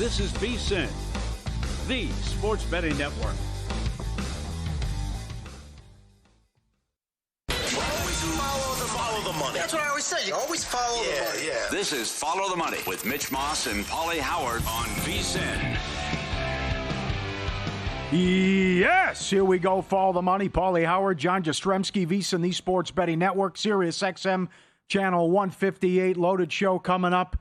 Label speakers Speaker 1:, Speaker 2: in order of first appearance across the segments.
Speaker 1: This is VSiN, the sports betting network.
Speaker 2: Follow the money. That's what I always say. You always follow the money. Yeah.
Speaker 3: This is Follow the Money with Mitch Moss and Paulie Howard on VSiN.
Speaker 4: Yes, here we go. Follow the Money. Paulie Howard, John Jastrzemski, VSiN, the Sports Betting Network, Sirius XM, Channel 158. Loaded show coming up.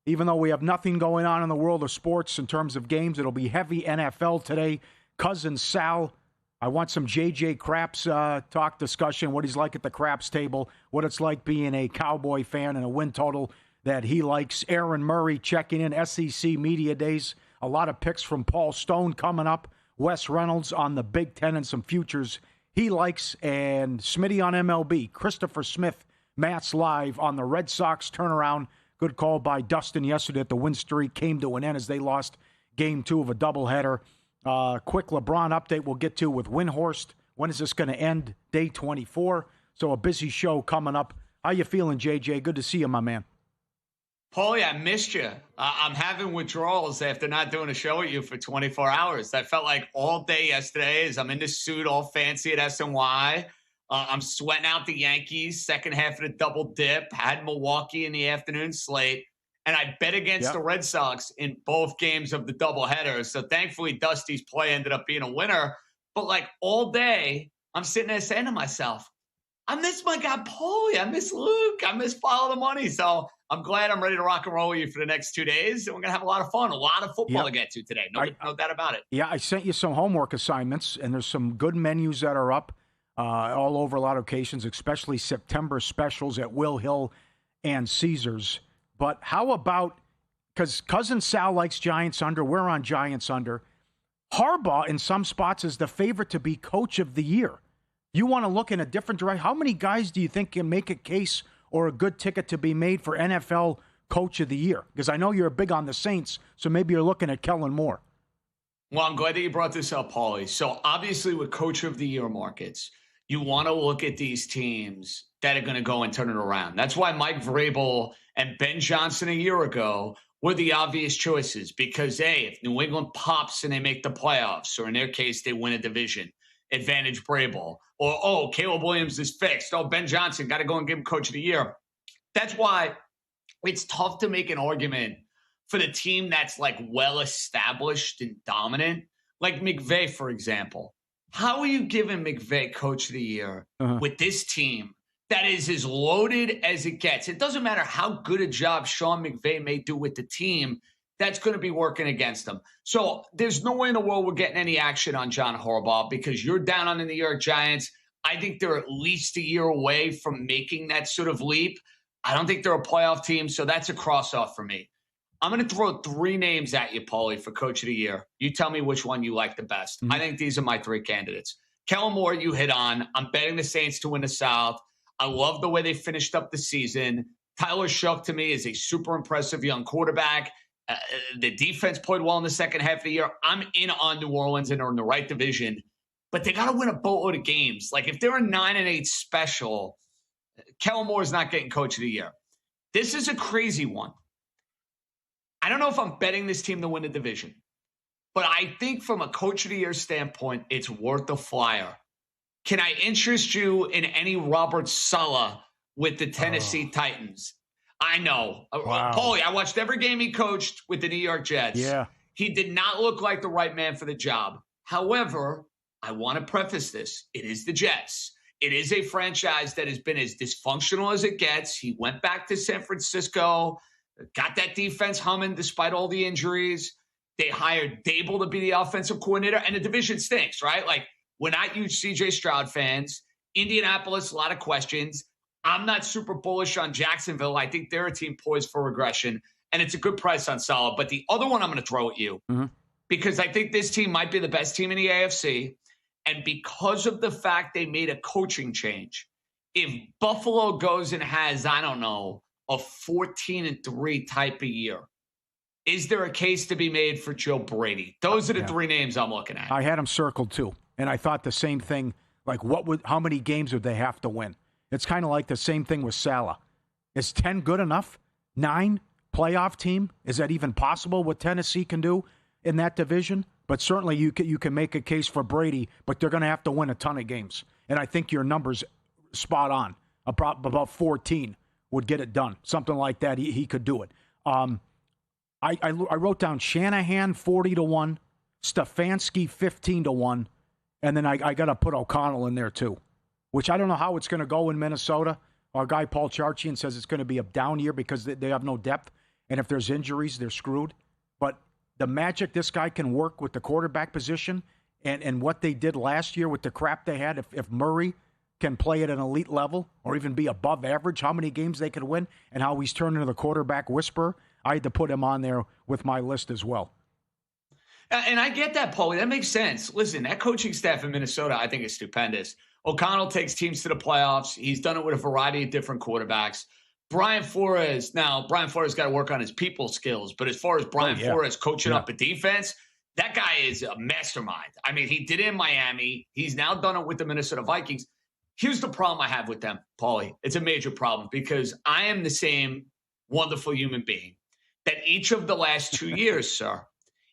Speaker 4: Even though we have nothing going on in the world of sports in terms of games, it'll be heavy NFL today. Cousin Sal, I want some J.J. Craps talk discussion, what he's like at the craps table, what it's like being a Cowboy fan and a win total that he likes. Aaron Murray checking in, SEC Media Days. A lot of picks from Paul Stone coming up. Wes Reynolds on the Big Ten and some futures he likes. And Smitty on MLB. Christopher Smith, Matt's live on the Red Sox turnaround. Good call by Dustin yesterday that the win streak came to an end as they lost Game 2 of a doubleheader. Quick LeBron update we'll get to with Windhorst. When is this going to end? Day 24. So a busy show coming up. How you feeling, JJ? Good to see you, my man.
Speaker 5: Paulie, I missed you. I'm having withdrawals after not doing a show with you for 24 hours. That felt like all day yesterday as I'm in this suit all fancy at SNY. I'm sweating out the Yankees, second half of the double dip, had Milwaukee in the afternoon slate, and I bet against the Red Sox in both games of the doubleheader. So thankfully, Dusty's play ended up being a winner. But like all day, I'm sitting there saying to myself, I miss my guy Paulie. I miss Luke. I miss Follow the Money. So I'm glad I'm ready to rock and roll with you for the next 2 days. And we're going to have a lot of fun, a lot of football to get to today. No doubt about it.
Speaker 4: Yeah, I sent you some homework assignments, and there's some good menus that are up. All over a lot of occasions, especially September specials at Will Hill and Caesars. But how about, because Cousin Sal likes Giants under, we're on Giants under. Harbaugh, in some spots, is the favorite to be coach of the year. You want to look in a different direction. How many guys do you think can make a case or a good ticket to be made for NFL coach of the year? Because I know you're big on the Saints, so maybe you're looking at Kellen Moore.
Speaker 5: Well, I'm glad that you brought this up, Paulie. So obviously with coach of the year markets, you want to look at these teams that are going to go and turn it around. That's why Mike Vrabel and Ben Johnson a year ago were the obvious choices because, hey, if New England pops and they make the playoffs, or in their case, they win a division, advantage Vrabel. Or, oh, Caleb Williams is fixed. Oh, Ben Johnson, got to go and give him coach of the year. That's why it's tough to make an argument for the team that's like well-established and dominant, like McVay, for example. How are you giving McVay coach of the year with this team that is as loaded as it gets? It doesn't matter how good a job Sean McVay may do with the team, that's going to be working against them. So there's no way in the world we're getting any action on John Harbaugh because you're down on the New York Giants. I think they're at least a year away from making that sort of leap. I don't think they're a playoff team, so that's a cross-off for me. I'm going to throw 3 names at you, Paulie, for Coach of the Year. You tell me which one you like the best. I think these are my 3 candidates. Kellen Moore, you hit on. I'm betting the Saints to win the South. I love the way they finished up the season. Tyler Shough, to me, is a super impressive young quarterback. The defense played well in the second half of the year. I'm in on New Orleans and are in the right division. But they got to win a boatload of games. Like, if they're a 9-8 special, Kellen Moore is not getting Coach of the Year. This is a crazy one. I don't know if I'm betting this team to win the division, but I think from a Coach of the Year standpoint, it's worth a flyer. Can I interest you in any Robert Saleh with the Tennessee Titans? I know. Wow. Paulie, I watched every game he coached with the New York Jets.
Speaker 4: Yeah.
Speaker 5: He did not look like the right man for the job. However, I want to preface this. It is the Jets. It is a franchise that has been as dysfunctional as it gets. He went back to San Francisco, got that defense humming despite all the injuries. They hired Dable to be the offensive coordinator, and the division stinks, right? Like, we're not huge C.J. Stroud fans. Indianapolis, a lot of questions. I'm not super bullish on Jacksonville. I think they're a team poised for regression, and it's a good price on Saleh. But the other one I'm going to throw at you, because I think this team might be the best team in the AFC, and because of the fact they made a coaching change, if Buffalo goes and has, I don't know, a 14-3 type of year, is there a case to be made for Joe Brady? Those are the 3 names I'm looking at.
Speaker 4: I had them circled too, and I thought the same thing. Like, how many games would they have to win? It's kind of like the same thing with Saleh. Is 10 good enough? 9? playoff team. Is that even possible? What Tennessee can do in that division? But certainly you can make a case for Brady, but they're going to have to win a ton of games. And I think your number's spot on. About 14 would get it done. Something like that, he could do it. I wrote down Shanahan 40-1, Stefanski 15-1, and then I got to put O'Connell in there too, which I don't know how it's going to go in Minnesota. Our guy Paul Charchian says it's going to be a down year because they have no depth, and if there's injuries, they're screwed. But the magic this guy can work with the quarterback position and what they did last year with the crap they had, if Murray can play at an elite level or even be above average, how many games they could win, and how he's turned into the quarterback whisperer, I had to put him on there with my list as well.
Speaker 5: And I get that, Paulie. That makes sense. Listen, that coaching staff in Minnesota, I think, is stupendous. O'Connell takes teams to the playoffs. He's done it with a variety of different quarterbacks. Brian Flores got to work on his people skills. But as far as Brian Flores coaching up a defense, that guy is a mastermind. I mean, he did it in Miami. He's now done it with the Minnesota Vikings. Here's the problem I have with them, Paulie. It's a major problem because I am the same wonderful human being that each of the last 2 years, sir,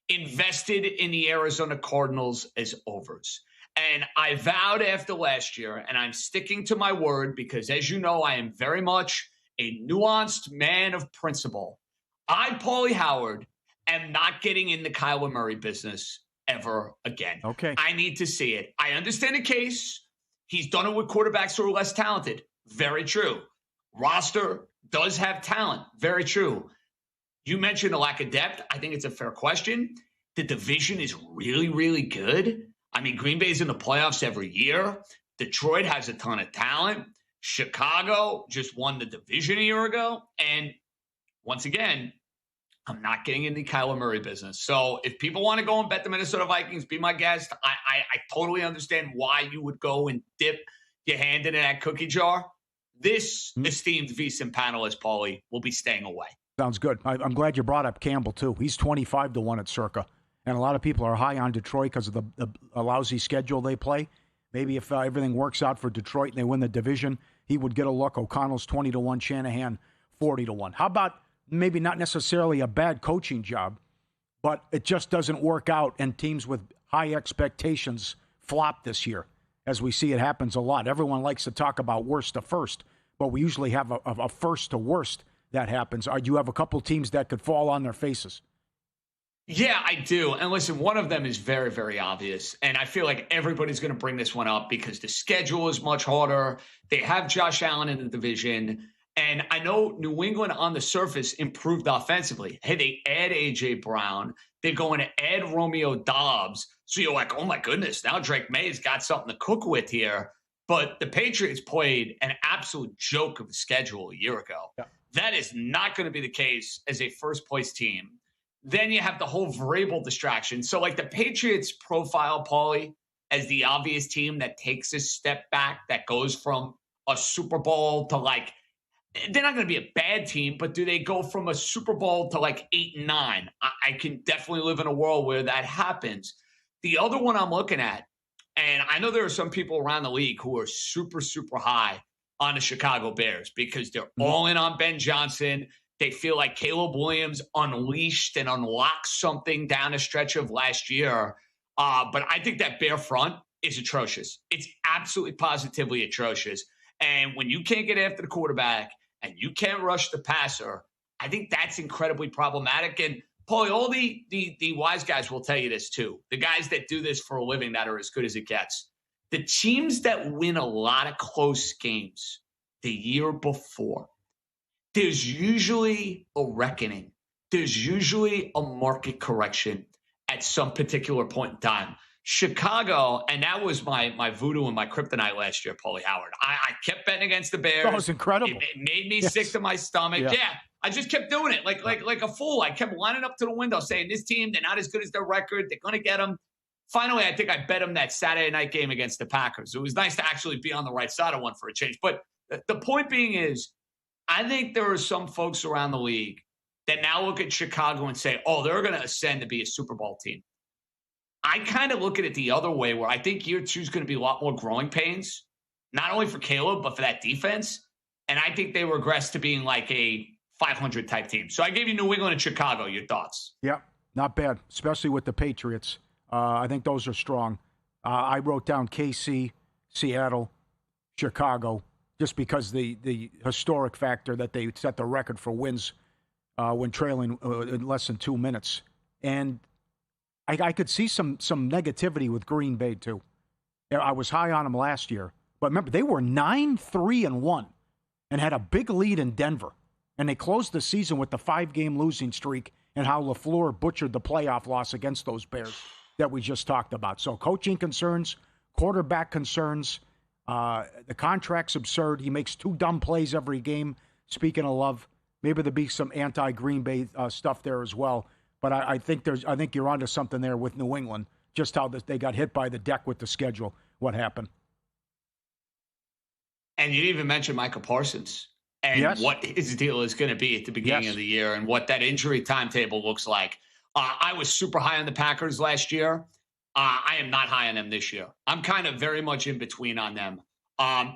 Speaker 5: invested in the Arizona Cardinals as overs. And I vowed after last year, and I'm sticking to my word because, as you know, I am very much a nuanced man of principle. I, Paulie Howard, am not getting in the Kyler Murray business ever again.
Speaker 4: Okay.
Speaker 5: I need to see it. I understand the case. He's done it with quarterbacks who are less talented. Very true. Roster does have talent. Very true. You mentioned a lack of depth. I think it's a fair question. The division is really, really good. I mean, Green Bay's in the playoffs every year. Detroit has a ton of talent. Chicago just won the division a year ago. And once again, I'm not getting in the Kyler Murray business. So if people want to go and bet the Minnesota Vikings, be my guest. I totally understand why you would go and dip your hand into that cookie jar. This esteemed VSiN panelist, Paulie, will be staying away.
Speaker 4: Sounds good. I'm glad you brought up Campbell, too. He's 25-1 at Circa. And a lot of people are high on Detroit because of the lousy schedule they play. Maybe if everything works out for Detroit and they win the division, he would get a look. O'Connell's 20-1, Shanahan 40-1. How about maybe not necessarily a bad coaching job, but it just doesn't work out and teams with high expectations flop this year, as we see it happens a lot. Everyone likes to talk about worst to first, but we usually have a first to worst that happens. Do you have a couple teams that could fall on their faces?
Speaker 5: Yeah, I do. And listen, one of them is very, very obvious. And I feel like everybody's going to bring this one up because the schedule is much harder. They have Josh Allen in the division. And I know New England on the surface improved offensively. Hey, they add A.J. Brown. They're going to add Romeo Doubs. So you're like, oh, my goodness, now Drake May's got something to cook with here. But the Patriots played an absolute joke of a schedule a year ago. Yeah. That is not going to be the case as a first-place team. Then you have the whole Vrabel distraction. So, like, the Patriots profile, Paulie, as the obvious team that takes a step back, that goes from a Super Bowl to, like, they're not going to be a bad team, but do they go from a Super Bowl to, like, 8 and 9? I can definitely live in a world where that happens. The other one I'm looking at, and I know there are some people around the league who are super, super high on the Chicago Bears because they're all in on Ben Johnson. They feel like Caleb Williams unleashed and unlocked something down a stretch of last year. But I think that Bear front is atrocious. It's absolutely positively atrocious. And when you can't get after the quarterback and you can't rush the passer, I think that's incredibly problematic. And Paulie, all the wise guys will tell you this too. The guys that do this for a living that are as good as it gets. The teams that win a lot of close games the year before, there's usually a reckoning. There's usually a market correction at some particular point in time. Chicago, and that was my voodoo and my kryptonite last year, Paulie Howard. I kept betting against the Bears.
Speaker 4: That was incredible.
Speaker 5: It made me sick to my stomach. Yeah, I just kept doing it like a fool. I kept lining up to the window saying, this team, they're not as good as their record. They're going to get them. Finally, I think I bet them that Saturday night game against the Packers. It was nice to actually be on the right side of one for a change. But the point being is, I think there are some folks around the league that now look at Chicago and say, oh, they're going to ascend to be a Super Bowl team. I kind of look at it the other way where I think year 2 is going to be a lot more growing pains, not only for Caleb, but for that defense. And I think they regress to being like a 500 type team. So I gave you New England and Chicago. Your thoughts?
Speaker 4: Yeah, not bad, especially with the Patriots. I think those are strong. I wrote down KC, Seattle, Chicago, just because the historic factor that they set the record for wins when trailing in less than 2 minutes. And I could see some negativity with Green Bay, too. I was high on them last year. But remember, they were 9-3-1 and had a big lead in Denver. And they closed the season with the 5-game losing streak and how LaFleur butchered the playoff loss against those Bears that we just talked about. So coaching concerns, quarterback concerns, the contract's absurd. He makes 2 dumb plays every game. Speaking of love, maybe there'll be some anti-Green Bay stuff there as well. But I think you're onto something there with New England, just how they got hit by the deck with the schedule, what happened.
Speaker 5: And you didn't even mention Micah Parsons and what his deal is going to be at the beginning of the year and what that injury timetable looks like. I was super high on the Packers last year. I am not high on them this year. I'm kind of very much in between on them.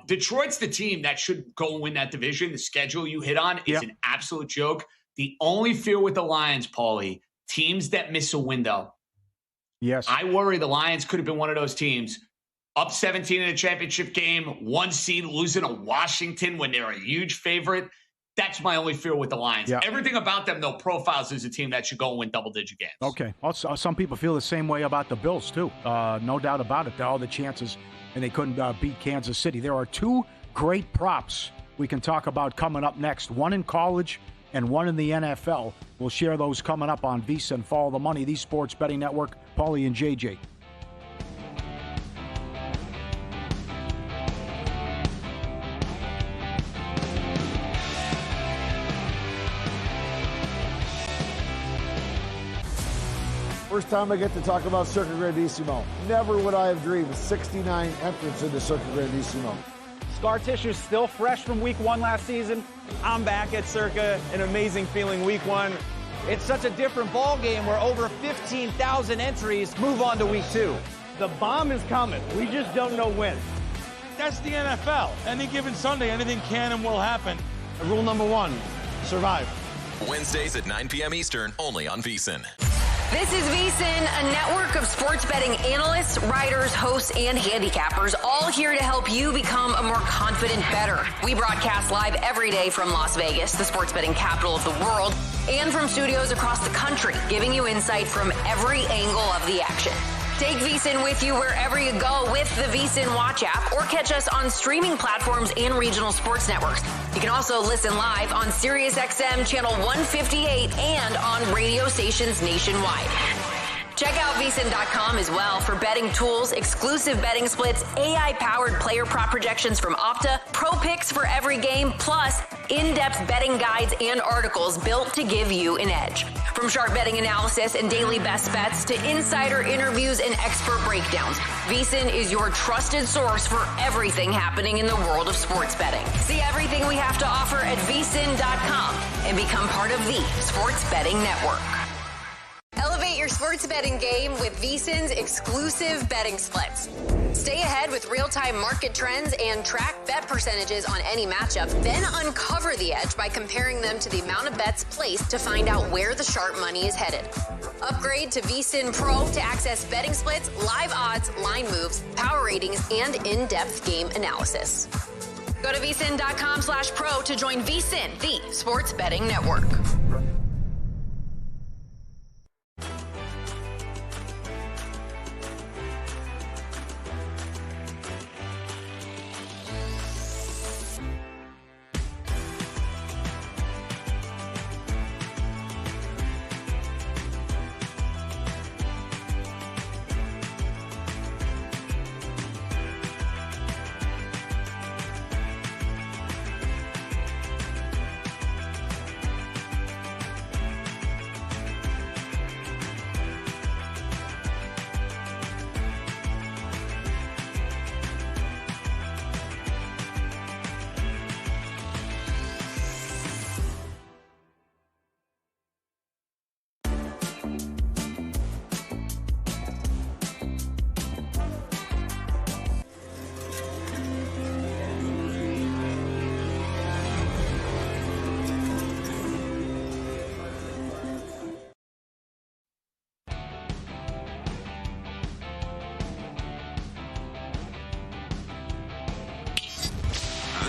Speaker 5: Detroit's the team that should go win that division. The schedule you hit on is an absolute joke. The only fear with the Lions, Paulie, teams that miss a window.
Speaker 4: Yes.
Speaker 5: I worry the Lions could have been one of those teams. Up 17 in a championship game, 1 seed, losing to Washington when they're a huge favorite. That's my only fear with the Lions.
Speaker 4: Yeah.
Speaker 5: Everything about them, though, profiles as a team that should go and win double-digit games.
Speaker 4: Okay. Also, some people feel the same way about the Bills, too. No doubt about it. All the chances, and they couldn't beat Kansas City. There are 2 great props we can talk about coming up next. One in college and one in the NFL. We'll share those coming up on VSiN. Follow the Money, the Sports Betting Network. Paulie and JJ.
Speaker 6: First time I get to talk about Circa Grandissimo. Never would I have dreamed 69 entrants into Circa Grandissimo.
Speaker 7: Scar tissue still fresh from week 1 last season. I'm back at Circa, an amazing feeling week 1. It's such a different ball game where over 15,000 entries move on to week 2. The bomb is coming. We just don't know when.
Speaker 8: That's the NFL. Any given Sunday, anything can and will happen.
Speaker 7: Rule number 1, survive.
Speaker 9: Wednesdays at 9 p.m. Eastern, only on VSiN.
Speaker 10: This is VSiN, a network of sports betting analysts, writers, hosts, and handicappers, all here to help you become a more confident bettor. We broadcast live every day from Las Vegas, the sports betting capital of the world, and from studios across the country, giving you insight from every angle of the action. Take VSiN with you wherever you go with the VSiN Watch app, or catch us on streaming platforms and regional sports networks. You can also listen live on SiriusXM Channel 158 and on radio stations nationwide. Check out VSiN.com as well for betting tools, exclusive betting splits, AI-powered player prop projections from Opta, pro picks for every game, plus in-depth betting guides and articles built to give you an edge. From sharp betting analysis and daily best bets to insider interviews and expert breakdowns, VSiN is your trusted source for everything happening in the world of sports betting. See everything we have to offer at VSiN.com and become part of the Sports Betting Network. Elevate your sports betting game with VSiN's exclusive betting splits. Stay ahead with real-time market trends and track bet percentages on any matchup, then uncover the edge by comparing them to the amount of bets placed to find out where the sharp money is headed. Upgrade to VSiN Pro to access betting splits, live odds, line moves, power ratings, and in-depth game analysis. Go to VSiN.com/pro to join VSiN, the Sports Betting Network.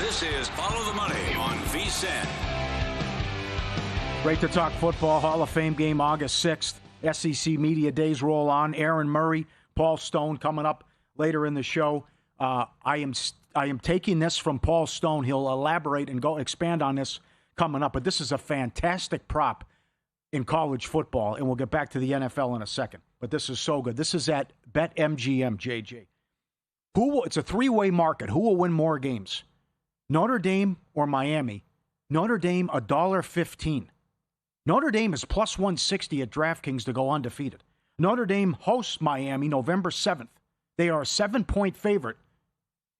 Speaker 3: This is Follow the Money on VSiN.
Speaker 4: Great to talk football. Hall of Fame game August 6th. SEC Media Days roll on. Aaron Murray, Paul Stone coming up later in the show. I am taking this from Paul Stone. He'll elaborate and expand on this coming up. But this is a fantastic prop in college football, and we'll get back to the NFL in a second. But this is so good. This is at BetMGM, JJ. It's a three-way market. Who will win more games? Notre Dame or Miami? Notre Dame, $1.15. Notre Dame is plus 160 at DraftKings to go undefeated. Notre Dame hosts Miami November 7th. They are a 7-point favorite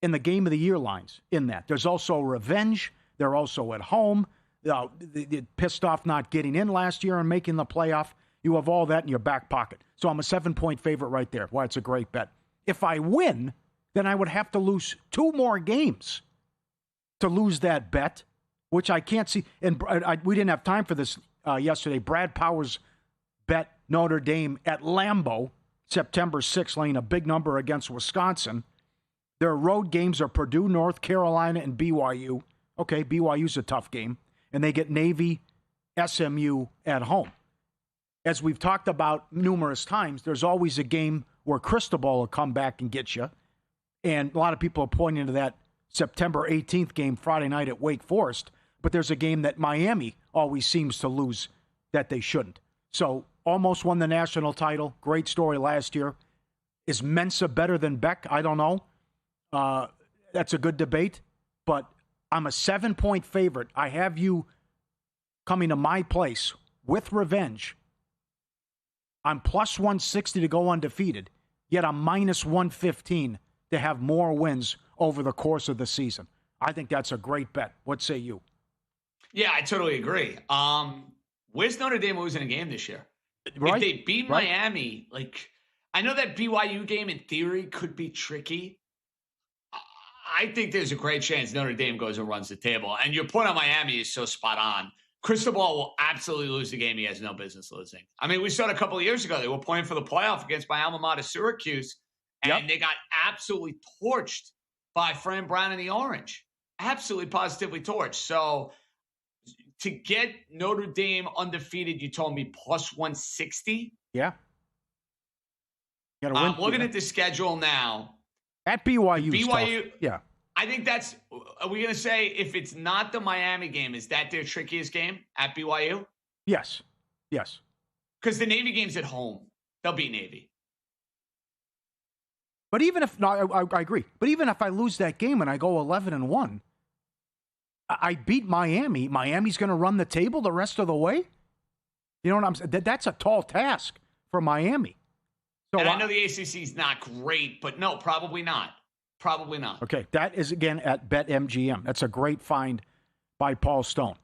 Speaker 4: in the Game of the Year lines in that. There's also revenge. They're also at home. They're pissed off not getting in last year and making the playoff. You have all that in your back pocket. So I'm a 7-point favorite right there. Why, it's a great bet. If I win, then I would have to lose 2 more games to lose that bet, which I can't see. And we didn't have time for this yesterday. Brad Powers bet Notre Dame at Lambeau, September 6th, laying a big number against Wisconsin. Their road games are Purdue, North Carolina, and BYU. Okay, BYU's a tough game. And they get Navy, SMU at home. As we've talked about numerous times, there's always a game where Cristobal will come back and get you. And a lot of people are pointing to that September 18th game Friday night at Wake Forest. But there's a game that Miami always seems to lose that they shouldn't. So almost won the national title. Great story last year. Is Mensa better than Beck? I don't know. That's a good debate. But I'm a 7-point favorite. I have you coming to my place with revenge. I'm plus 160 to go undefeated, yet I'm minus 115 to have more wins over the course of the season. I think that's a great bet. What say you?
Speaker 5: Yeah, I totally agree. Where's Notre Dame losing a game this year?
Speaker 4: Right?
Speaker 5: If they beat Miami, I know that BYU game in theory could be tricky. I think there's a great chance Notre Dame goes and runs the table. And your point on Miami is so spot on. Cristobal will absolutely lose the game he has no business losing. I mean, we saw it a couple of years ago. They were playing for the playoff against my alma mater, Syracuse, and they got absolutely torched by Fran Brown and the Orange. Absolutely positively torched. So to get Notre Dame undefeated, you told me plus 160?
Speaker 4: Yeah.
Speaker 5: I'm looking at the schedule now.
Speaker 4: At BYU.
Speaker 5: BYU.
Speaker 4: Yeah.
Speaker 5: I think that's, are we going to say if it's not the Miami game, is that their trickiest game at BYU?
Speaker 4: Yes. Yes.
Speaker 5: Because the Navy game's at home. They'll beat Navy.
Speaker 4: But even if, I agree. But even if I lose that game and I go 11-1, I beat Miami. Miami's going to run the table the rest of the way? You know what I'm saying? That's a tall task for Miami. So
Speaker 5: and I know the ACC's not great, but no, probably not. Probably not.
Speaker 4: Okay, that is, again, at BetMGM. That's a great find by Paul Stone.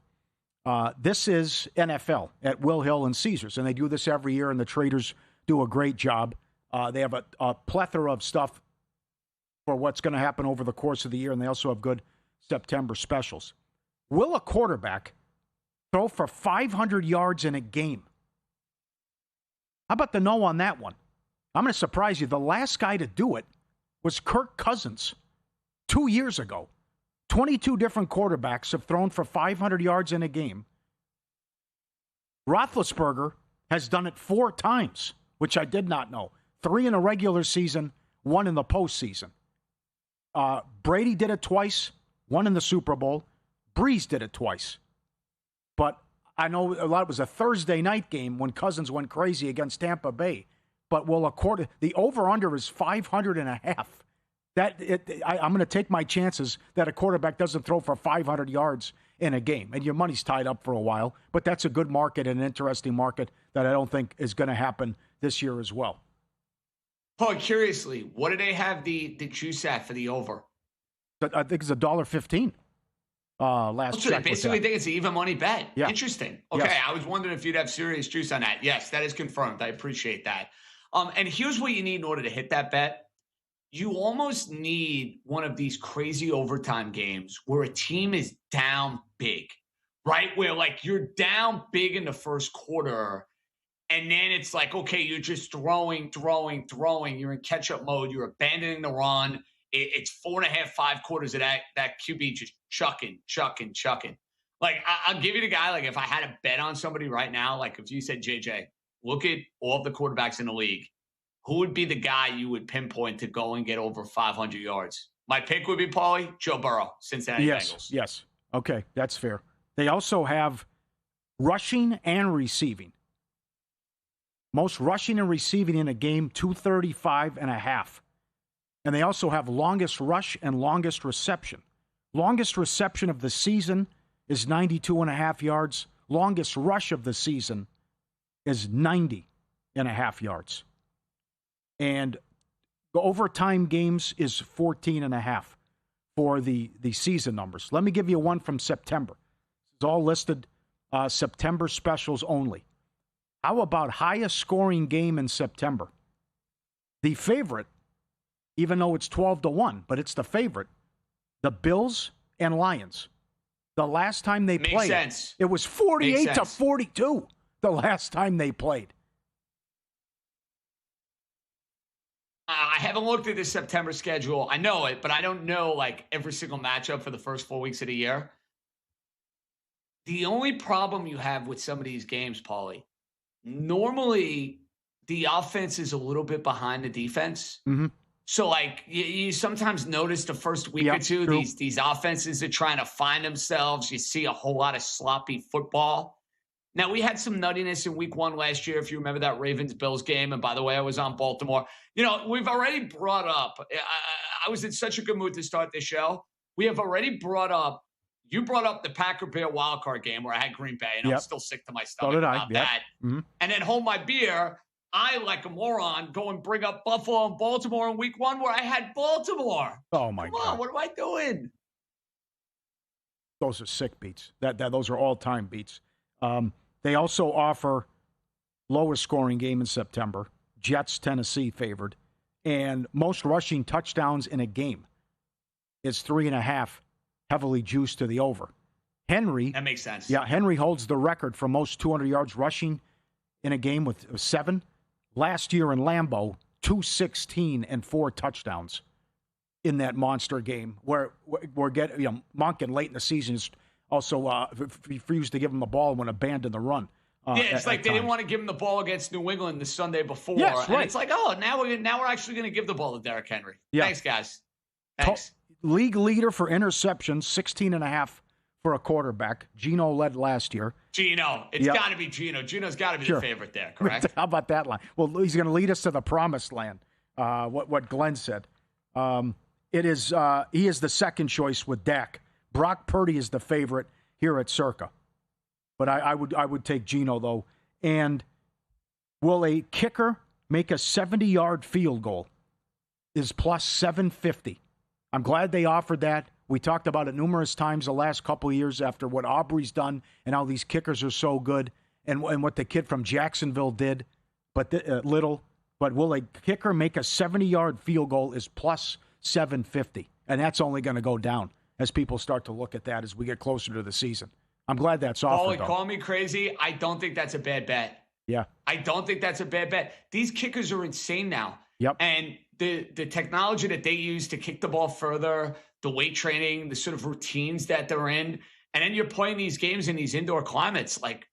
Speaker 4: This is NFL at Will Hill and Caesars, and they do this every year, and the traders do a great job. They have a plethora of stuff for what's going to happen over the course of the year, and they also have good September specials. Will a quarterback throw for 500 yards in a game? How about the no on that one? I'm going to surprise you. The last guy to do it was Kirk Cousins 2 years ago. 22 different quarterbacks have thrown for 500 yards in a game. Roethlisberger has done it 4 times, which I did not know. 3 in a regular season, 1 in the postseason. Brady did it twice, 1 in the Super Bowl. Breeze did it twice. But I know it was a Thursday night game when Cousins went crazy against Tampa Bay. But the over-under is 500.5. I'm going to take my chances that a quarterback doesn't throw for 500 yards in a game. And your money's tied up for a while. But that's a good market and an interesting market that I don't think is going to happen this year as well.
Speaker 5: Paul, curiously, what do they have the juice at for the over?
Speaker 4: I think it's $1.15. Last check.
Speaker 5: They basically think it's an even money bet.
Speaker 4: Yeah.
Speaker 5: Interesting. Okay, yes. I was wondering if you'd have serious juice on that. Yes, that is confirmed. I appreciate that. And here's what you need in order to hit that bet. You almost need one of these crazy overtime games where a team is down big, right? Where you're down big in the first quarter, and then it's okay, you're just throwing. You're in catch-up mode. You're abandoning the run. it's 4.5, 5 quarters of that QB just chucking. Like, I'll give you the guy, like, if I had to bet on somebody right now, like if you said, JJ, look at all of the quarterbacks in the league, who would be the guy you would pinpoint to go and get over 500 yards? My pick would be, Paulie, Joe Burrow, Cincinnati Bengals.
Speaker 4: Yes. Okay, that's fair. They also have rushing and receiving. Most rushing and receiving in a game, 235.5. And they also have longest rush and longest reception. Longest reception of the season is 92.5 yards. Longest rush of the season is 90.5 yards. And the overtime games is 14.5 for the season numbers. Let me give you one from September. It's all listed September specials only. How about highest scoring game in September? The favorite, even though it's 12-1, but it's the favorite, the Bills and Lions. The last time they played,
Speaker 5: sense.
Speaker 4: It was 48-42 the last time they played.
Speaker 5: I haven't looked at this September schedule. I know it, but I don't know like every single matchup for the first 4 weeks of the year. The only problem you have with some of these games, Paulie, normally the offense is a little bit behind the defense.
Speaker 4: Mm-hmm.
Speaker 5: So, like, you sometimes notice the first week or two, these offenses are trying to find themselves. You see a whole lot of sloppy football. Now, we had some nuttiness in week 1 last year, if you remember that Ravens-Bills game. And by the way, I was on Baltimore. You know, we've already brought up, I was in such a good mood to start this show. We have already brought up, you brought up the Packer-Bear wildcard game where I had Green Bay, and I'm still sick to my stomach about that.
Speaker 4: Mm-hmm.
Speaker 5: And then Hold My Beer, I, like a moron, go and bring up Buffalo and Baltimore in week 1 where I had Baltimore.
Speaker 4: Oh, my God.
Speaker 5: Come on, what am I doing?
Speaker 4: Those are sick beats. Those are all-time beats. They also offer lowest scoring game in September. Jets, Tennessee favored. And most rushing touchdowns in a game is 3.5, heavily juiced to the over. Henry.
Speaker 5: That makes sense.
Speaker 4: Yeah, Henry holds the record for most 200 yards rushing in a game with 7. Last year in Lambeau, 216 and 4 touchdowns in that monster game where we're getting, Monken late in the season is also refused to give him the ball when abandoned the run.
Speaker 5: It's like they didn't want to give him the ball against New England the Sunday before.
Speaker 4: Yes, right.
Speaker 5: And it's like, now we're actually going to give the ball to Derrick Henry. Yeah. Thanks, guys. Thanks.
Speaker 4: League leader for interceptions, 16.5 for a quarterback. Geno led last year.
Speaker 5: Geno. It's got to be Geno. Geno's got to be the favorite there, correct?
Speaker 4: How about that line? Well, he's going to lead us to the promised land, what Glenn said. He is the second choice with Dak. Brock Purdy is the favorite here at Circa. But I would take Geno, though. And will a kicker make a 70-yard field goal is plus 750. I'm glad they offered that. We talked about it numerous times the last couple of years after what Aubrey's done and how these kickers are so good and what the kid from Jacksonville did, but little. But will a kicker make a 70-yard field goal is plus 750. And that's only going to go down as people start to look at that as we get closer to the season. I'm glad that's offered,
Speaker 5: call me crazy. I don't think that's a bad bet.
Speaker 4: Yeah.
Speaker 5: I don't think that's a bad bet. These kickers are insane now.
Speaker 4: Yep.
Speaker 5: And the technology that they use to kick the ball further, the weight training, the sort of routines that they're in, and then you're playing these games in these indoor climates, like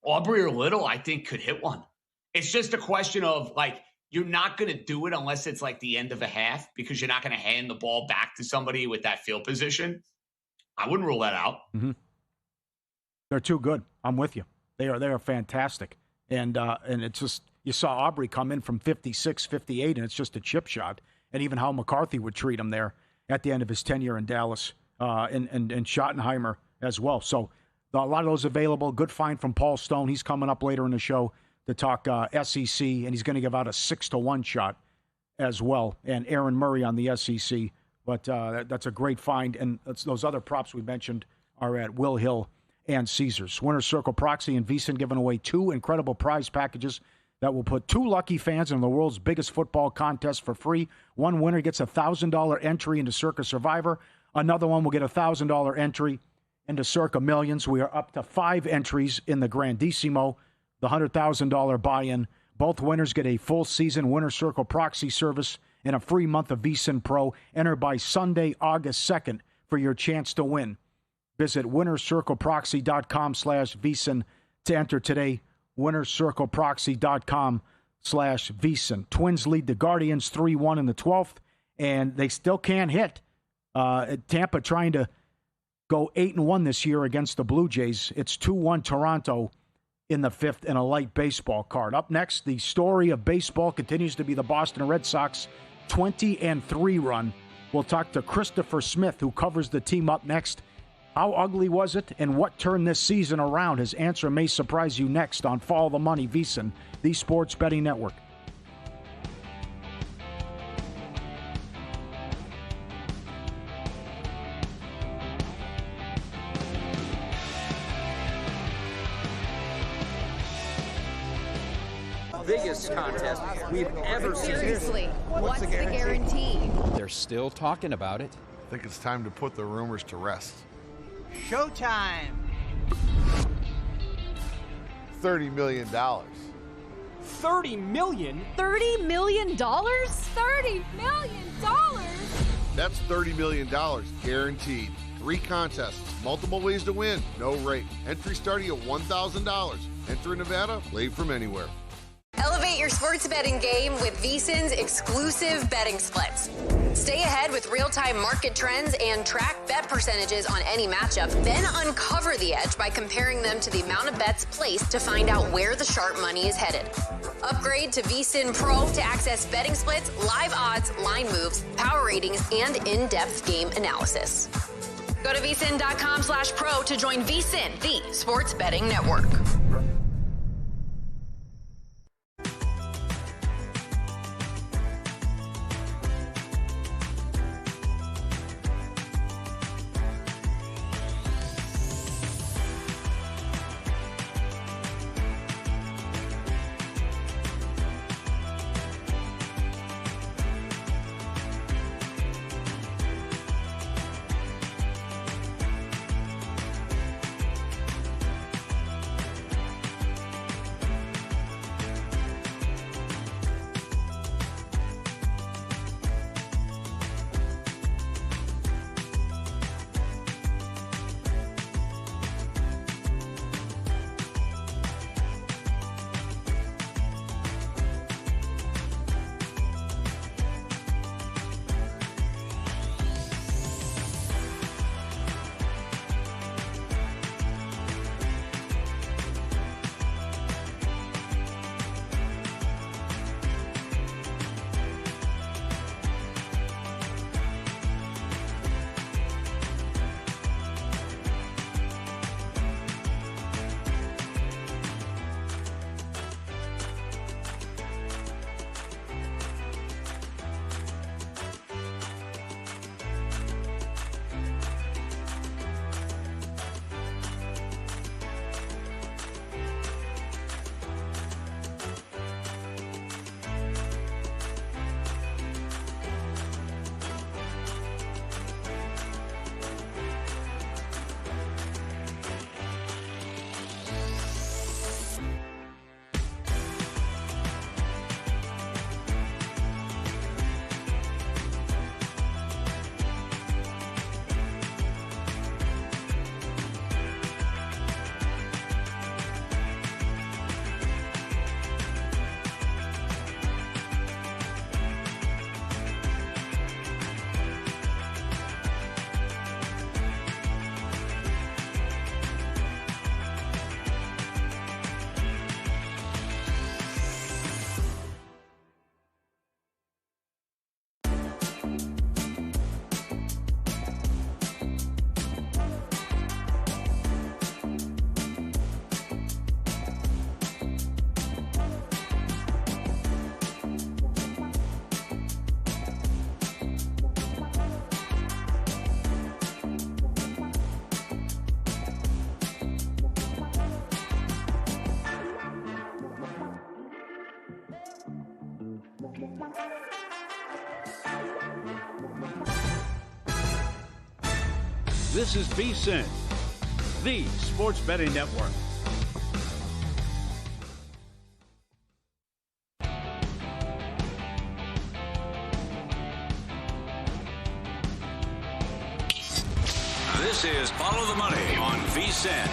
Speaker 5: Aubrey or Little, I think could hit one. It's just a question of, like, you're not going to do it unless it's like the end of a half because you're not going to hand the ball back to somebody with that field position. I wouldn't rule that out.
Speaker 4: Mm-hmm. They're too good. I'm with you. They are fantastic. And it's just, you saw Aubrey come in from 56, 58, and it's just a chip shot. And even how McCarthy would treat him there at the end of his tenure in Dallas, and Schottenheimer as well. So a lot of those available. Good find from Paul Stone. He's coming up later in the show to talk SEC, and he's going to give out a 6-1 shot as well. And Aaron Murray on the SEC. But that's a great find. And those other props we mentioned are at Will Hill and Caesars. Winner's Circle Proxy and VSiN giving away 2 incredible prize packages that will put 2 lucky fans in the world's biggest football contest for free. One winner gets a $1,000 entry into Circa Survivor. Another one will get a $1,000 entry into Circa Millions. We are up to 5 entries in the Grandissimo, the $100,000 buy-in. Both winners get a full season Winner's Circle Proxy service and a free month of VSiN Pro. Enter by Sunday, August 2nd for your chance to win. Visit winnercircleproxy.com/VSiN to enter today. winnercircleproxy.com/VSiN. Twins lead the Guardians 3-1 in the 12th, and they still can't hit. Tampa trying to go 8-1 this year against the Blue Jays. It's 2-1 Toronto in the 5th in a light baseball card. Up next, the story of baseball continues to be the Boston Red Sox 20-3 run. We'll talk to Christopher Smith, who covers the team, up next. How ugly was it, and what turned this season around? His answer may surprise you next on Follow the Money, VSiN, the Sports Betting Network.
Speaker 11: Biggest contest we've ever seen.
Speaker 12: Seriously, what's the guarantee?
Speaker 13: They're still talking about it.
Speaker 14: I think it's time to put the rumors to rest.
Speaker 15: Showtime.
Speaker 14: $30 million.
Speaker 11: $30 million?
Speaker 12: $30 million? $30 million?
Speaker 14: That's $30 million guaranteed. 3 contests, multiple ways to win, no rate. Entry starting at $1,000. Enter in Nevada, play from anywhere.
Speaker 10: Elevate your sports betting game with VSiN's exclusive betting splits. Stay ahead with real-time market trends and track bet percentages on any matchup. Then uncover the edge by comparing them to the amount of bets placed to find out where the sharp money is headed. Upgrade to VSiN Pro to access betting splits, live odds, line moves, power ratings, and in-depth game analysis. Go to VSiN.com/pro to join VSiN, the Sports Betting Network.
Speaker 1: This is VSiN, the Sports Betting Network.
Speaker 3: This is Follow the Money on VSiN.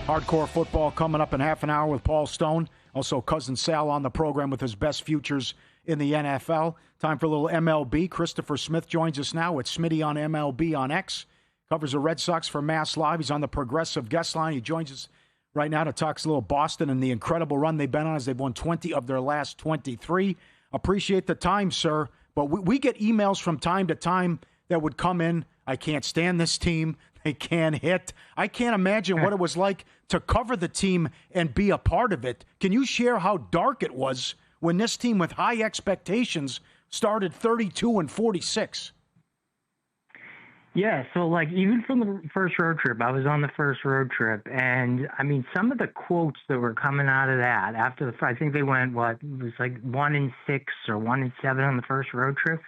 Speaker 4: Hardcore football coming up in half an hour with Paul Stone. Also, Cousin Sal on the program with his best futures in the NFL. Time for a little MLB. Christopher Smith joins us now. It's Smitty on MLB on X. Covers the Red Sox for Mass Live. He's on the Progressive guest line. He joins us right now to talk a little Boston and the incredible run they've been on as they've won 20 of their last 23. Appreciate the time, sir. But we get emails from time to time that would come in. I can't stand this team. They can't hit. I can't imagine what it was like to cover the team and be a part of it. Can you share how dark it was when this team with high expectations started 32-46?
Speaker 16: Yeah, so like even from the first road trip, I was on the first road trip, and I mean some of the quotes that were coming out of that after the, I think they went it was like 1-6 or 1-7 on the first road trip,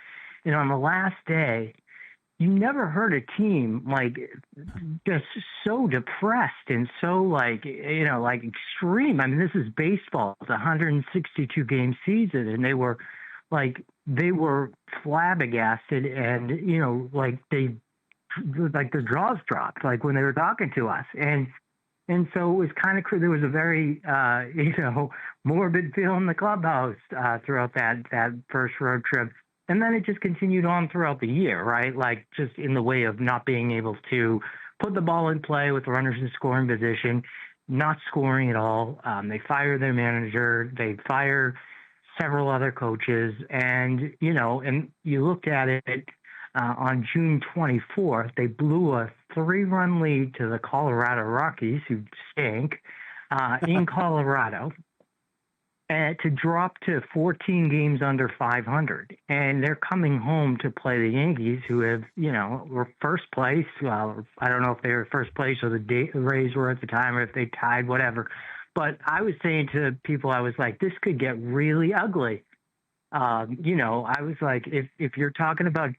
Speaker 16: and on the last day, you never heard a team like just so depressed and so like extreme. I mean, this is baseball. It's a 162 game season, and they were flabbergasted, and their jaws dropped like when they were talking to us, and so it was kind of there was a very morbid feel in the clubhouse throughout that first road trip. And then it just continued on throughout the year, right? Like just in the way of not being able to put the ball in play with runners in scoring position, not scoring at all. They fire their manager. They fire several other coaches. And you looked at it on June 24th, they blew a 3-run lead to the Colorado Rockies, who stink, in Colorado. To drop to 14 games under 500. And they're coming home to play the Yankees, who have, were first place. Well, I don't know if they were first place or the Rays were at the time or if they tied, whatever. But I was saying to people, I was like, this could get really ugly. I was like, if you're talking about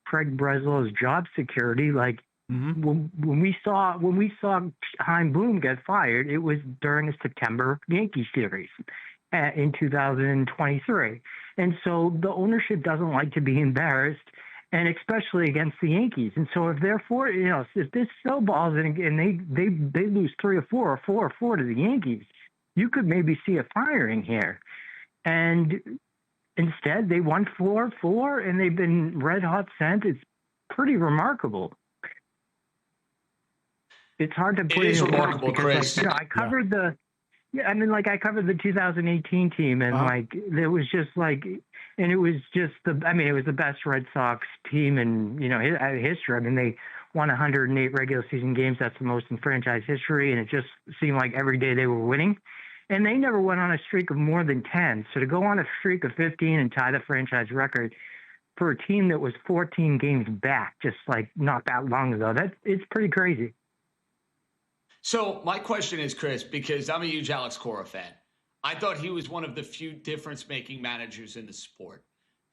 Speaker 16: Craig Breslow's job security, like when we saw Chaim Bloom get fired, it was during the September Yankee series in 2023. And so the ownership doesn't like to be embarrassed, and especially against the Yankees. And so if therefore, if this snowballs and they lose 3 or 4 or 4 or 4 to the Yankees, you could maybe see a firing here. And instead they won 4-4 and they've been red hot sent. It's pretty remarkable. It's hard to put
Speaker 5: it is
Speaker 16: in
Speaker 5: remarkable,
Speaker 16: because,
Speaker 5: Chris.
Speaker 16: I covered I covered the 2018 team, and it was just it was the best Red Sox team in history. I mean, they won 108 regular season games. That's the most in franchise history, and it just seemed like every day they were winning. And they never went on a streak of more than 10. So to go on a streak of 15 and tie the franchise record for a team that was 14 games back, just like not that long ago, it's pretty crazy.
Speaker 5: So my question is, Chris, because I'm a huge Alex Cora fan. I thought he was one of the few difference-making managers in the sport.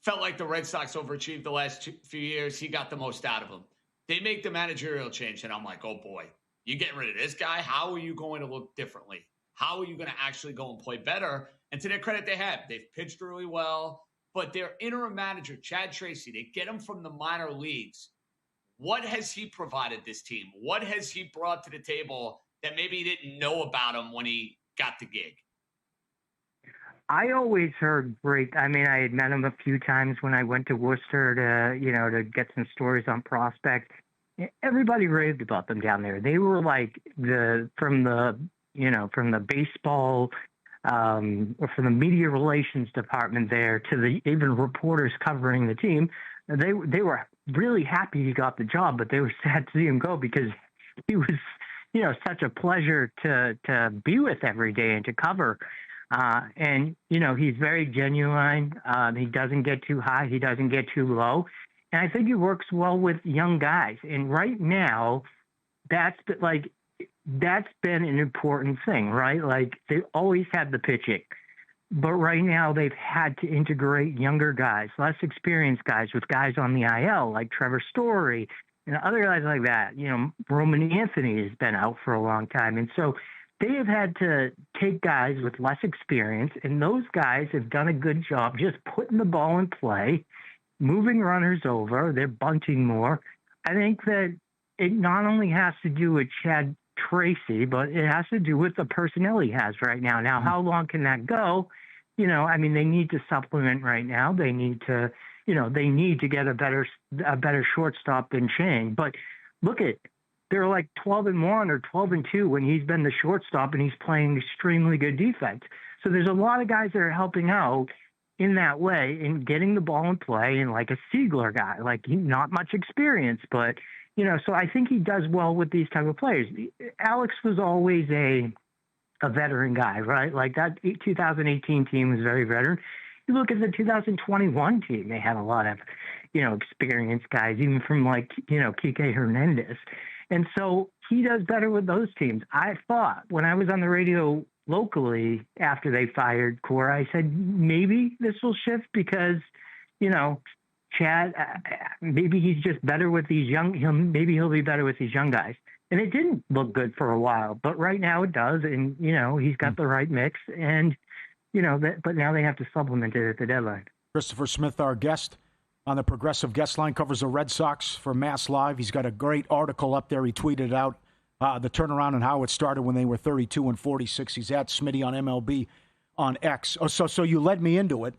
Speaker 5: Felt like the Red Sox overachieved the last few years. He got the most out of them. They make the managerial change, and I'm like, oh, boy, you getting rid of this guy? How are you going to look differently? How are you going to actually go and play better? And to their credit, they have. They've pitched really well. But their interim manager, Chad Tracy, they get him from the minor leagues. What has he provided this team? What has he brought to the table that maybe he didn't know about him when he got the gig?
Speaker 16: I always heard great. I mean, I had met him a few times when I went to Worcester to get some stories on prospect. Everybody raved about them down there. They were like from the baseball or from the media relations department there to the even reporters covering the team. They were really happy he got the job, but they were sad to see him go because he was, such a pleasure to be with every day and to cover. And he's very genuine. He doesn't get too high. He doesn't get too low. And I think he works well with young guys. And right now, that's been an important thing, right? Like they always had the pitching. But right now they've had to integrate younger guys, less experienced guys with guys on the IL like Trevor Story and other guys like that. Roman Anthony has been out for a long time. And so they have had to take guys with less experience, and those guys have done a good job just putting the ball in play, moving runners over. They're bunting more. I think that it not only has to do with Chad Tracy, but it has to do with the personnel he has right now. Now, how long can that go? I mean, they need to supplement right now. They need to, they need to get a better shortstop than Chang. But look at, they're like 12-1 or 12-2 when he's been the shortstop and he's playing extremely good defense. So there's a lot of guys that are helping out in that way in getting the ball in play, and like a Siegler guy, like not much experience, but so I think he does well with these type of players. Alex was always a veteran guy, right? Like that 2018 team was very veteran. You look at the 2021 team, they had a lot of, experienced guys, even from like, Kike Hernandez. And so he does better with those teams. I thought when I was on the radio locally after they fired Cora, I said, maybe this will shift because, Chad, maybe he's just better with these maybe he'll be better with these young guys. And it didn't look good for a while, but right now it does. And, he's got the right mix and, but now they have to supplement it at the deadline.
Speaker 4: Christopher Smith, our guest on the Progressive Guest Line, covers the Red Sox for Mass Live. He's got a great article up there. He tweeted out the turnaround and how it started when they were 32-46. He's at Smitty on MLB on X. Oh, so you led me into it.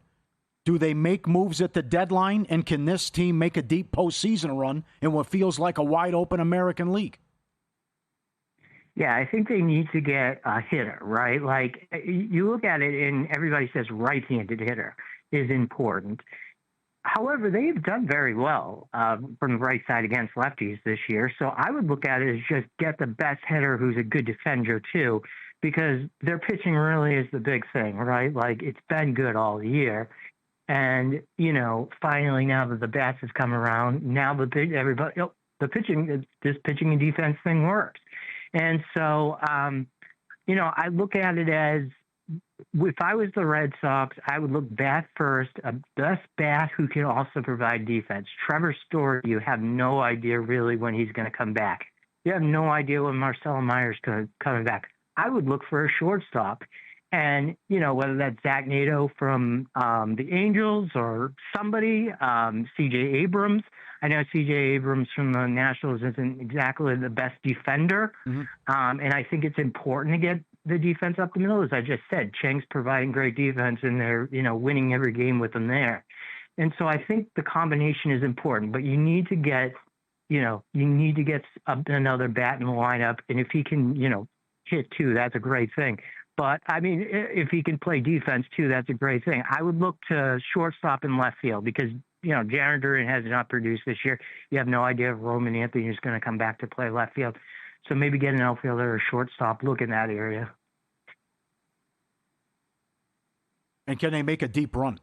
Speaker 4: Do they make moves at the deadline, and can this team make a deep postseason run in what feels like a wide-open American League?
Speaker 16: Yeah, I think they need to get a hitter, right? Like, you look at it and everybody says right-handed hitter is important. However, they have done very well from the right side against lefties this year. So I would look at it as just get the best hitter who's a good defender, too, because their pitching really is the big thing, right? Like, it's been good all year. And, finally, now that the bats have come around, now this pitching and defense thing works. And so, I look at it as, if I was the Red Sox, I would look bat first, a best bat who can also provide defense. Trevor Story, you have no idea really when he's going to come back. You have no idea when Marcelo Meyer's coming back. I would look for a shortstop. And, whether that's Zach Nato from the Angels or somebody, C.J. Abrams. I know C.J. Abrams from the Nationals isn't exactly the best defender. Mm-hmm. And I think it's important to get the defense up the middle. As I just said, Chang's providing great defense and they're, winning every game with them there. And so I think the combination is important, but you need to get, another bat in the lineup. And if he can, hit too, that's a great thing. But, I mean, if he can play defense, too, that's a great thing. I would look to shortstop and left field because, Jaron Duran has not produced this year. You have no idea if Roman Anthony is going to come back to play left field. So maybe get an outfielder or shortstop, look in that area.
Speaker 4: And can they make a deep run?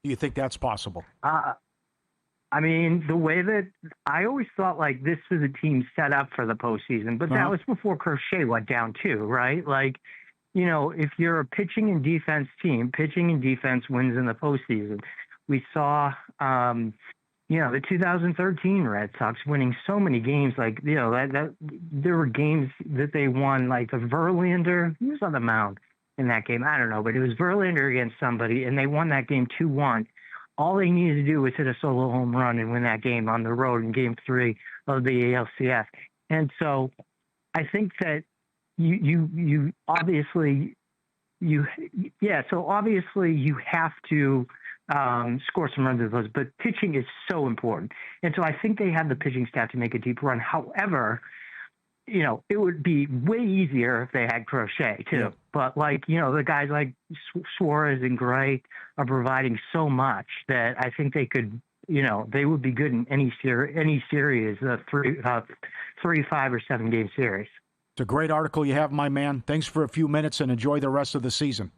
Speaker 4: Do you think that's possible?
Speaker 16: I mean, the way that I always thought like this was a team set up for the postseason, but that was before Crochet went down too, right? Like, if you're a pitching and defense team, pitching and defense wins in the postseason. We saw, the 2013 Red Sox winning so many games. Like, that there were games that they won, like the Verlander, who was on the mound in that game? I don't know, but it was Verlander against somebody, and they won that game 2-1. All they needed to do was hit a solo home run and win that game on the road in Game 3 of the ALCS. And so I think that you obviously you have to score some runs with those, but pitching is so important. And so I think they have the pitching staff to make a deep run. However, it would be way easier if they had Crochet too. Yeah. But the guys like Suarez and Gray are providing so much that I think they could, they would be good in any series, 3, 5, or 7 game series.
Speaker 4: It's a great article you have, my man. Thanks for a few minutes and enjoy the rest of the season.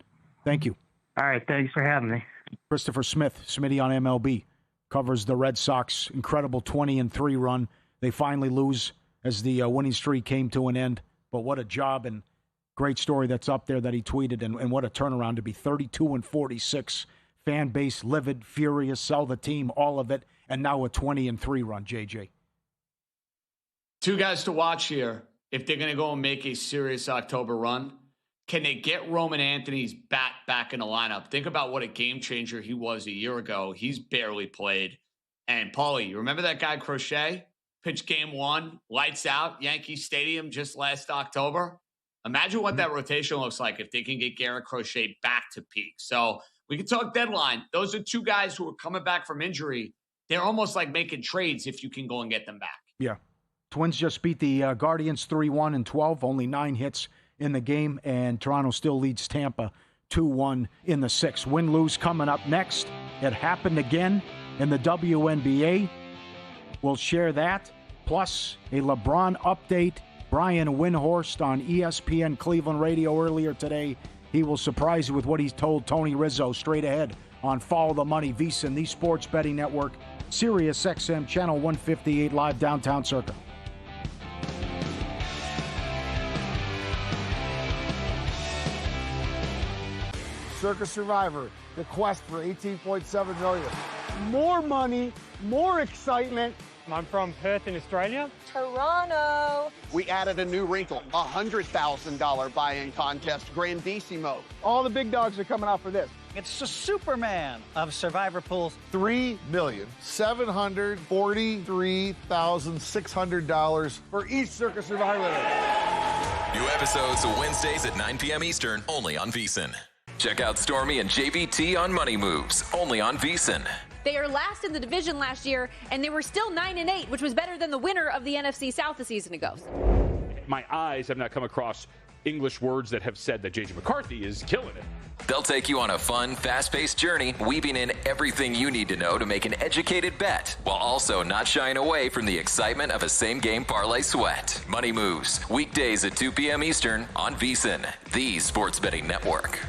Speaker 4: Thank you.
Speaker 16: All right. Thanks for having me.
Speaker 4: Christopher Smith, Smitty on MLB, covers the Red Sox incredible 20-3 run. They finally lose as the winning streak came to an end. But what a job and great story that's up there that he tweeted, and what a turnaround to be 32-46. Fan base livid, furious, sell the team, all of it, and now a 20-3 run, JJ.
Speaker 5: Two guys to watch here. If they're going to go and make a serious October run, can they get Roman Anthony's bat back in the lineup? Think about what a game changer he was a year ago. He's barely played. And, Paulie, you remember that guy Crochet? pitched game 1, lights out, Yankee Stadium just last October. Imagine what that rotation looks like if they can get Garrett Crochet back to peak. So we can talk deadline. Those are two guys who are coming back from injury. They're almost like making trades if you can go and get them back.
Speaker 4: Yeah. Twins just beat the Guardians 3-1 in 12, only 9 hits in the game, and Toronto still leads Tampa 2-1 in the 6th. Win-lose coming up next. It happened again in the WNBA. We'll share that, plus a LeBron update. Brian Windhorst on ESPN Cleveland Radio earlier today. He will surprise you with what he's told Tony Rizzo straight ahead on Follow the Money, VSiN, the Sports Betting Network, Sirius XM, Channel 158, live downtown Circa.
Speaker 6: Circa Survivor, the quest for $18.7 million.
Speaker 17: More money, more excitement. I'm from Perth in Australia.
Speaker 18: Toronto. We added a new wrinkle, a $100,000 buy-in contest, Grandissimo.
Speaker 17: All the big dogs are coming out for this.
Speaker 15: It's the Superman of Survivor pools.
Speaker 6: $3,743,600 for each Circa Survivor.
Speaker 9: New episodes Wednesdays at 9 p.m. Eastern, only on VSiN. Check out Stormy and JVT on Money Moves, only on VSiN.
Speaker 12: They are last in the division last year, and they were still 9-8, which was better than the winner of the NFC South a season ago.
Speaker 19: My eyes have not come across English words that have said that J.J. McCarthy is killing it.
Speaker 9: They'll take you on a fun, fast-paced journey, weaving in everything you need to know to make an educated bet, while also not shying away from the excitement of a same-game parlay sweat. Money Moves, weekdays at 2 p.m. Eastern on VSiN, the Sports Betting Network.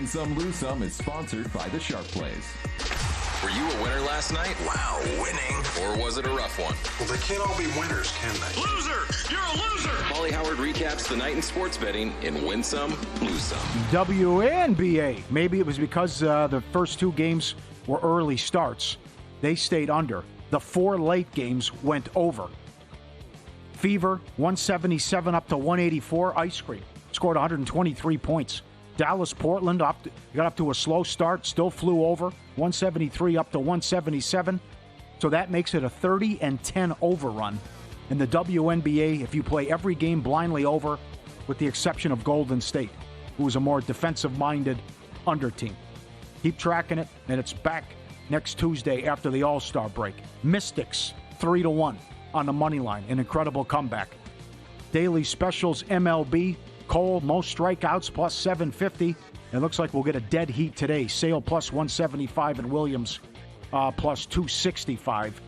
Speaker 20: Win Some, Lose Some is sponsored by the Sharp Plays.
Speaker 9: Were you a winner last night?
Speaker 2: Wow, winning.
Speaker 9: Or was it a rough one?
Speaker 2: Well, they can't all be winners, can they?
Speaker 3: Loser! You're a loser!
Speaker 9: Paulie Howard recaps the night in sports betting in Win Some, Lose Some.
Speaker 4: WNBA. Maybe it was because the first two games were early starts. They stayed under. The 4 late games went over. Fever, 177 up to 184. Ice Cream scored 123 points. Dallas, Portland got up to a slow start, still flew over, 173 up to 177. So that makes it a 30-10 overrun. In the WNBA, if you play every game blindly over, with the exception of Golden State, who was a more defensive-minded under team. Keep tracking it, and it's back next Tuesday after the All-Star break. Mystics, 3-1 on the money line. An incredible comeback. Daily specials, MLB. Cole, most strikeouts, plus 750. It looks like we'll get a dead heat today. Sale, plus 175, and Williams, plus 265.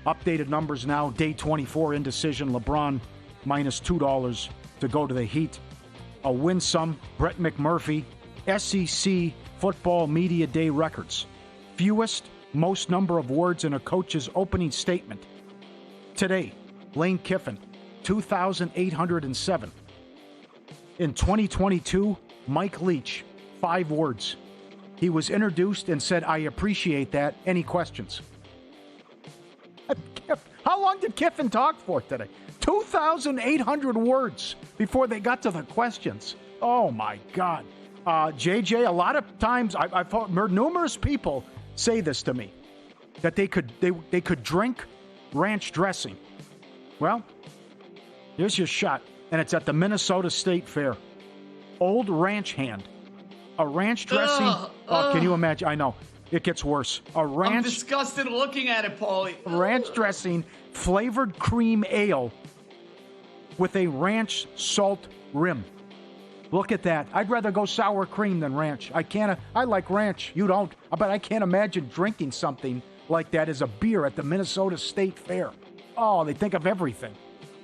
Speaker 4: Updated numbers now. Day 24, indecision. LeBron, minus $2 to go to the Heat. A win some. Brett McMurphy. SEC Football Media Day records. Fewest, most number of words in a coach's opening statement. Today, Lane Kiffin, 2,807. In 2022, Mike Leach, 5 words. He was introduced and said, "I appreciate that. Any questions?" How long did Kiffin talk for today? 2,800 words before they got to the questions. Oh, my God. JJ, a lot of times I've heard numerous people say this to me, that they could drink ranch dressing. Well, here's your shot, and it's at the Minnesota State Fair. Old Ranch Hand. A ranch dressing. Can you imagine? I know. It gets worse.
Speaker 5: I'm disgusted looking at it, Paulie.
Speaker 4: Ranch dressing, flavored cream ale with a ranch salt rim. Look at that. I'd rather go sour cream than ranch. I like ranch. You don't. But I can't imagine drinking something like that as a beer at the Minnesota State Fair. Oh, they think of everything,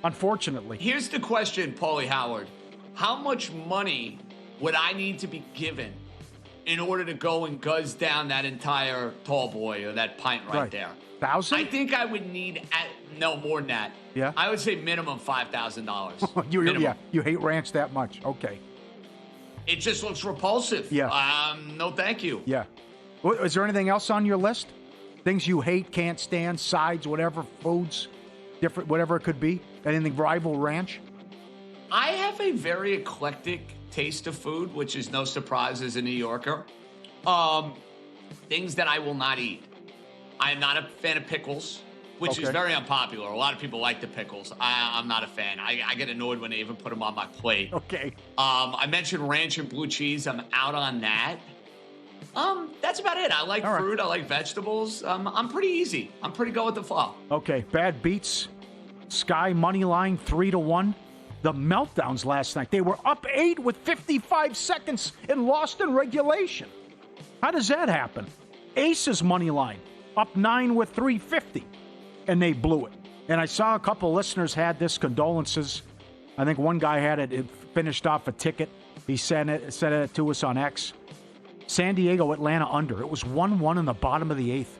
Speaker 4: unfortunately.
Speaker 5: Here's the question, Paulie Howard. How much money would I need to be given in order to go and guzz down that entire tall boy or that pint right there?
Speaker 4: 1,000?
Speaker 5: I think I would need no more than that.
Speaker 4: Yeah.
Speaker 5: I would say minimum $5,000.
Speaker 4: You hate ranch that much? Okay.
Speaker 5: It just looks repulsive.
Speaker 4: Yeah.
Speaker 5: No, thank you.
Speaker 4: Yeah. Is there anything else on your list? Things you hate, can't stand, sides, whatever, foods, different, whatever it could be. Anything rival ranch?
Speaker 5: I have a very eclectic taste of food, which is no surprise as a New Yorker. Things that I will not eat. I am not a fan of pickles, which is very unpopular. A lot of people like the pickles. I'm not a fan. I get annoyed when they even put them on my plate.
Speaker 4: Okay.
Speaker 5: I mentioned ranch and blue cheese. I'm out on that. That's about it. I like fruit. I like vegetables. I'm pretty easy. I'm pretty go with the flow.
Speaker 4: Okay. Bad beats. Sky money line 3-1. The meltdowns last night. They were up 8 with 55 seconds and lost in regulation. How does that happen? Aces money line up 9 with 350, and they blew it. And I saw a couple listeners had this, condolences. I think one guy had it finished off a ticket. He sent it to us on X. San Diego, Atlanta under. It was 1-1 in the bottom of the 8th.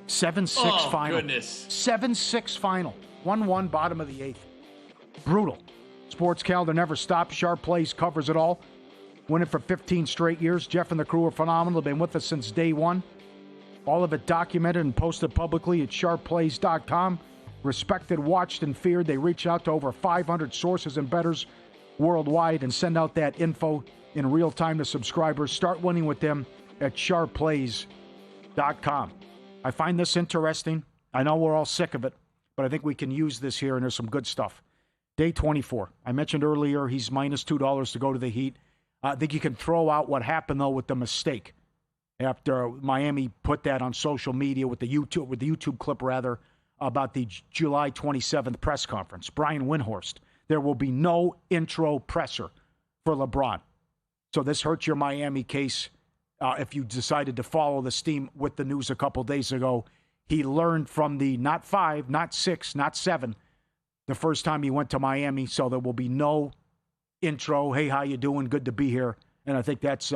Speaker 4: 7-6 final.
Speaker 5: Goodness.
Speaker 4: 7-6 final. 1-1 bottom of the 8th. Brutal. Sports calendar never stops. Sharp Plays covers it all. Winning for 15 straight years. Jeff and the crew are phenomenal. They've been with us since day one. All of it documented and posted publicly at sharpplays.com. Respected, watched, and feared. They reach out to over 500 sources and bettors worldwide and send out that info in real time to subscribers. Start winning with them at sharpplays.com. I find this interesting. I know we're all sick of it, but I think we can use this here, and there's some good stuff. Day 24. I mentioned earlier he's minus $2 to go to the Heat. I think you can throw out what happened, though, with the mistake after Miami put that on social media with the YouTube clip, about the July 27th press conference. Brian Windhorst. There will be no intro presser for LeBron. So this hurts your Miami case if you decided to follow the steam with the news a couple days ago. He learned from the not 5, not 6, not 7, the first time he went to Miami, so there will be no intro. Hey, how you doing? Good to be here. And I think that's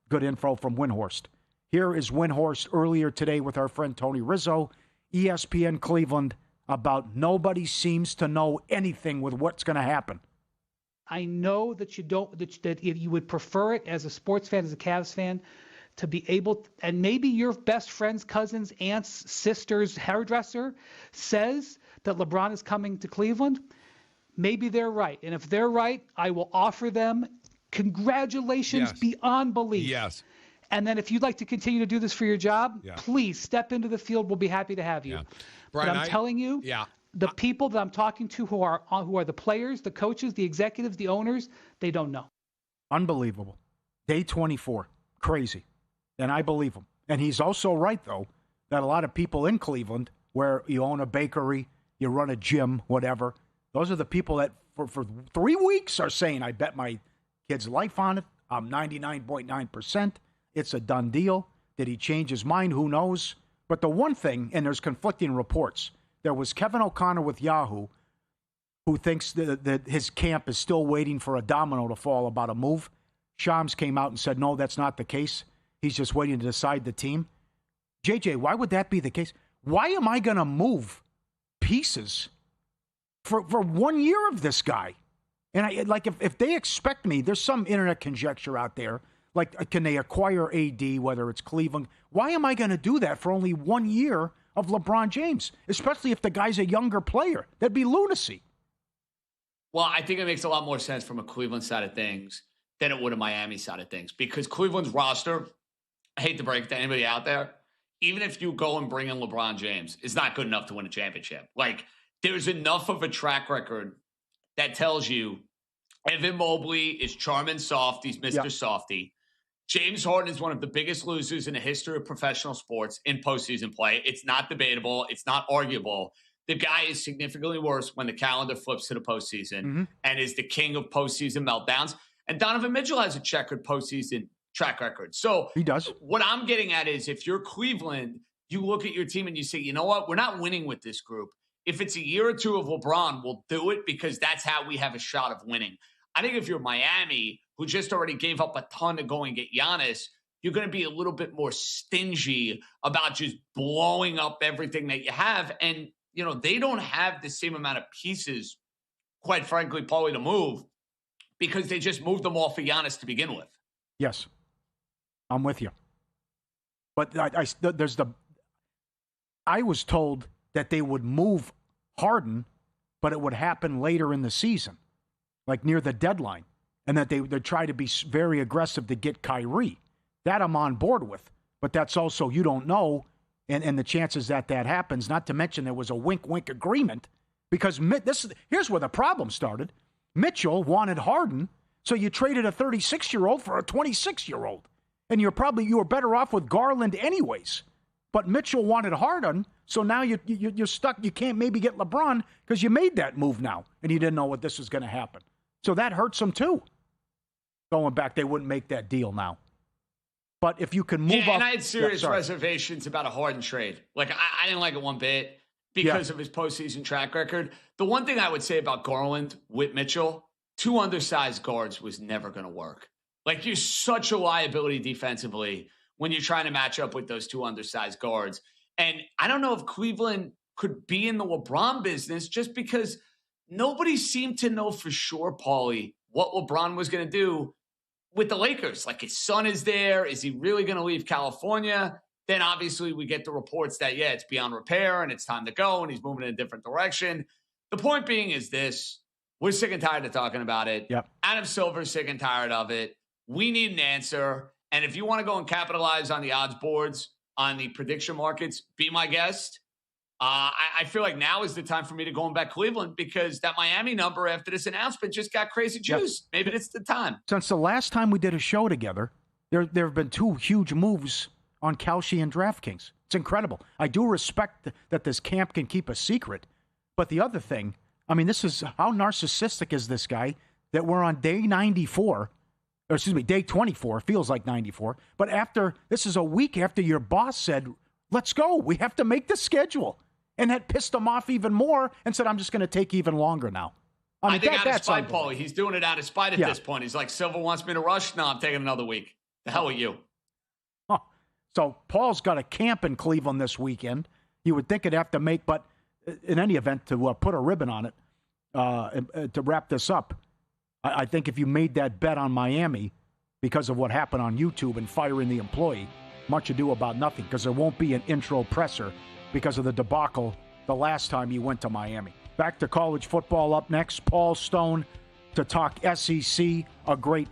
Speaker 4: good info from Windhorst. Here is Windhorst earlier today with our friend Tony Rizzo, ESPN Cleveland, about nobody seems to know anything with what's going to happen.
Speaker 21: I know that you don't, that you would prefer it as a sports fan, as a Cavs fan, to be able, and maybe your best friend's cousin's aunt's sister's hairdresser says that LeBron is coming to Cleveland. Maybe they're right. And if they're right, I will offer them congratulations beyond belief.
Speaker 22: Yes.
Speaker 21: And then if you'd like to continue to do this for your job, please step into the field. We'll be happy to have you.
Speaker 22: Yeah.
Speaker 21: Brian, but I'm telling you, the people that I'm talking to who are the players, the coaches, the executives, the owners, they don't know.
Speaker 4: Unbelievable. Day 24. Crazy. And I believe him. And he's also right, though, that a lot of people in Cleveland, where you own a bakery, you run a gym, whatever, those are the people that for 3 weeks are saying, I bet my kid's life on it. I'm 99.9%. It's a done deal. Did he change his mind? Who knows? But the one thing, and there's conflicting reports, there was Kevin O'Connor with Yahoo, who thinks that his camp is still waiting for a domino to fall about a move. Shams came out and said, no, that's not the case. He's just waiting to decide the team. JJ, why would that be the case? Why am I going to move pieces for 1 year of this guy? And if they expect me, there's some internet conjecture out there, like, can they acquire AD, whether it's Cleveland? Why am I going to do that for only 1 year of LeBron James, especially if the guy's a younger player? That'd be lunacy.
Speaker 5: Well, I think it makes a lot more sense from a Cleveland side of things than it would a Miami side of things, because Cleveland's roster, I hate to break it to anybody out there, even if you go and bring in LeBron James, is not good enough to win a championship. Like, there's enough of a track record that tells you Evan Mobley is charming soft. He's Mr. Softy. James Harden is one of the biggest losers in the history of professional sports in postseason play. It's not debatable. It's not arguable. The guy is significantly worse when the calendar flips to the postseason and is the king of postseason meltdowns. And Donovan Mitchell has a checkered postseason track record. So
Speaker 4: he does.
Speaker 5: What I'm getting at is, if you're Cleveland, you look at your team and you say, you know what? We're not winning with this group. If it's a year or two of LeBron, we'll do it because that's how we have a shot of winning. I think if you're Miami, who just already gave up a ton to go and get Giannis, you're going to be a little bit more stingy about just blowing up everything that you have. And, you know, they don't have the same amount of pieces, quite frankly, Paulie, to move, because they just moved them all for Giannis to begin with.
Speaker 4: Yes, I'm with you. But I was told that they would move Harden, but it would happen later in the season, like near the deadline, and that they'd try to be very aggressive to get Kyrie. That I'm on board with, but that's also, you don't know, and the chances that happens, not to mention there was a wink-wink agreement, because here's where the problem started. Mitchell wanted Harden, so you traded a 36-year-old for a 26-year-old, and you were better off with Garland anyways. But Mitchell wanted Harden, so now you're stuck. You can't maybe get LeBron because you made that move now, and you didn't know what this was going to happen. So that hurts them too. Going back, they wouldn't make that deal now. But if you can move up.
Speaker 5: And I had serious reservations about a Harden trade. Like, I didn't like it one bit because of his postseason track record. The one thing I would say about Garland with Mitchell, two undersized guards was never going to work. Like, you're such a liability defensively when you're trying to match up with those two undersized guards. And I don't know if Cleveland could be in the LeBron business just because nobody seemed to know for sure, Paulie, what LeBron was going to do with the Lakers. Like, his son is there. Is he really going to leave California? Then obviously we get the reports that, it's beyond repair and it's time to go and he's moving in a different direction. The point being is this: we're sick and tired of talking about it.
Speaker 4: Yep.
Speaker 5: Adam Silver's sick and tired of it. We need an answer. And if you want to go and capitalize on the odds boards, on the prediction markets, be my guest. I feel like now is the time for me to go and bet Cleveland, because that Miami number after this announcement just got crazy juice. Yep. Maybe it's the time.
Speaker 4: Since the last time we did a show together, there have been two huge moves on Kalshi and DraftKings. It's incredible. I do respect that this camp can keep a secret. But the other thing, I mean, this is how narcissistic is this guy that we're on day 94. Or excuse me, day 24, feels like 94. But this is a week after your boss said, let's go. We have to make the schedule. And that pissed him off even more and said, I'm just going to take even longer now. I
Speaker 5: think out of spite, Paulie. He's doing it out of spite at this point. He's like, Silver wants me to rush. No, I'm taking another week. The hell with you.
Speaker 4: Huh. So Paul's got a camp in Cleveland this weekend. You would think it'd have to make, but in any event, to put a ribbon on it, to wrap this up, I think if you made that bet on Miami because of what happened on YouTube and firing the employee, much ado about nothing, because there won't be an intro presser because of the debacle the last time you went to Miami. Back to college football up next. Paul Stone to talk SEC, a great